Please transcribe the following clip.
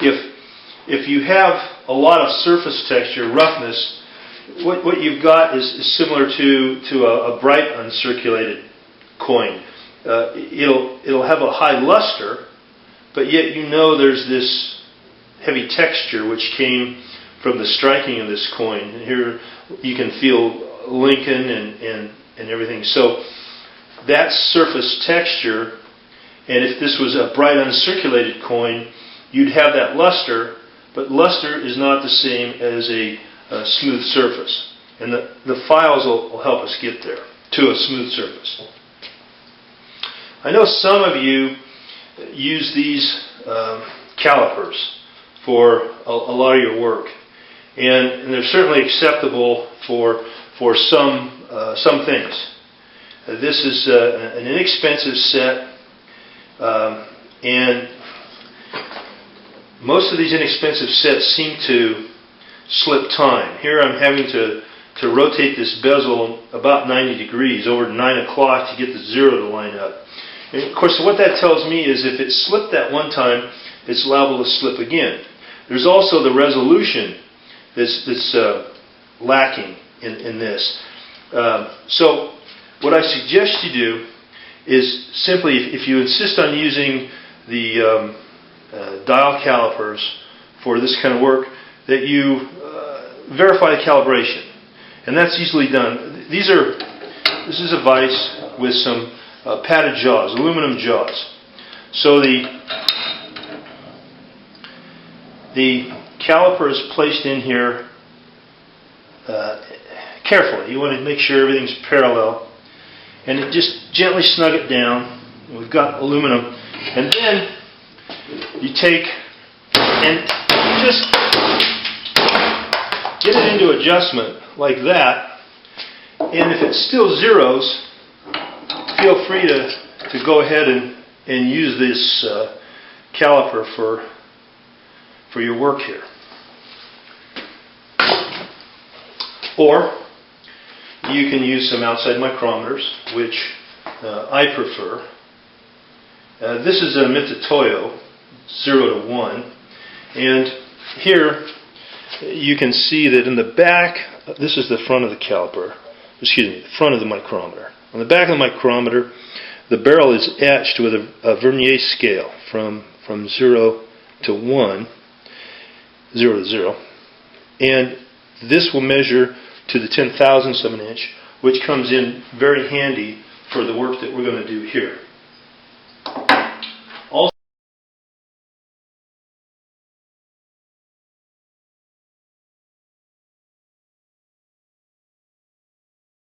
if you have a lot of surface texture, roughness, what you've got is similar to a bright uncirculated coin. It'll have a high luster, but yet you know there's this heavy texture which came from the striking of this coin. And here you can feel Lincoln and everything. So that surface texture, and if this was a bright uncirculated coin, you'd have that luster, but luster is not the same as a smooth surface. And the files will help us get there, to a smooth surface. I know some of you use these calipers for a lot of your work, and they're certainly acceptable for some things. This is an inexpensive set, and most of these inexpensive sets seem to slip time. Here I'm having to rotate this bezel about 90 degrees over to 9 o'clock to get the zero to line up. And of course, what that tells me is if it slipped that one time, it's liable to slip again. There's also the resolution that's lacking in this. So what I suggest you do is simply, if you insist on using the dial calipers for this kind of work, that you verify the calibration. And that's easily done. This is a vise with some padded jaws, aluminum jaws. So the caliper is placed in here carefully. You want to make sure everything's parallel. And just gently snug it down. We've got aluminum. And then you take and just get it into adjustment like that. And if it still zeros, feel free to go ahead and use this caliper for your work here. Or you can use some outside micrometers, which I prefer. This is a Mitutoyo 0 to 1, and here you can see that in the back, this is the front of the caliper, the front of the micrometer. On the back of the micrometer, the barrel is etched with a vernier scale from 0 to 1, 0 to 0, and this will measure to the 10,000ths of an inch, which comes in very handy for the work that we're going to do here.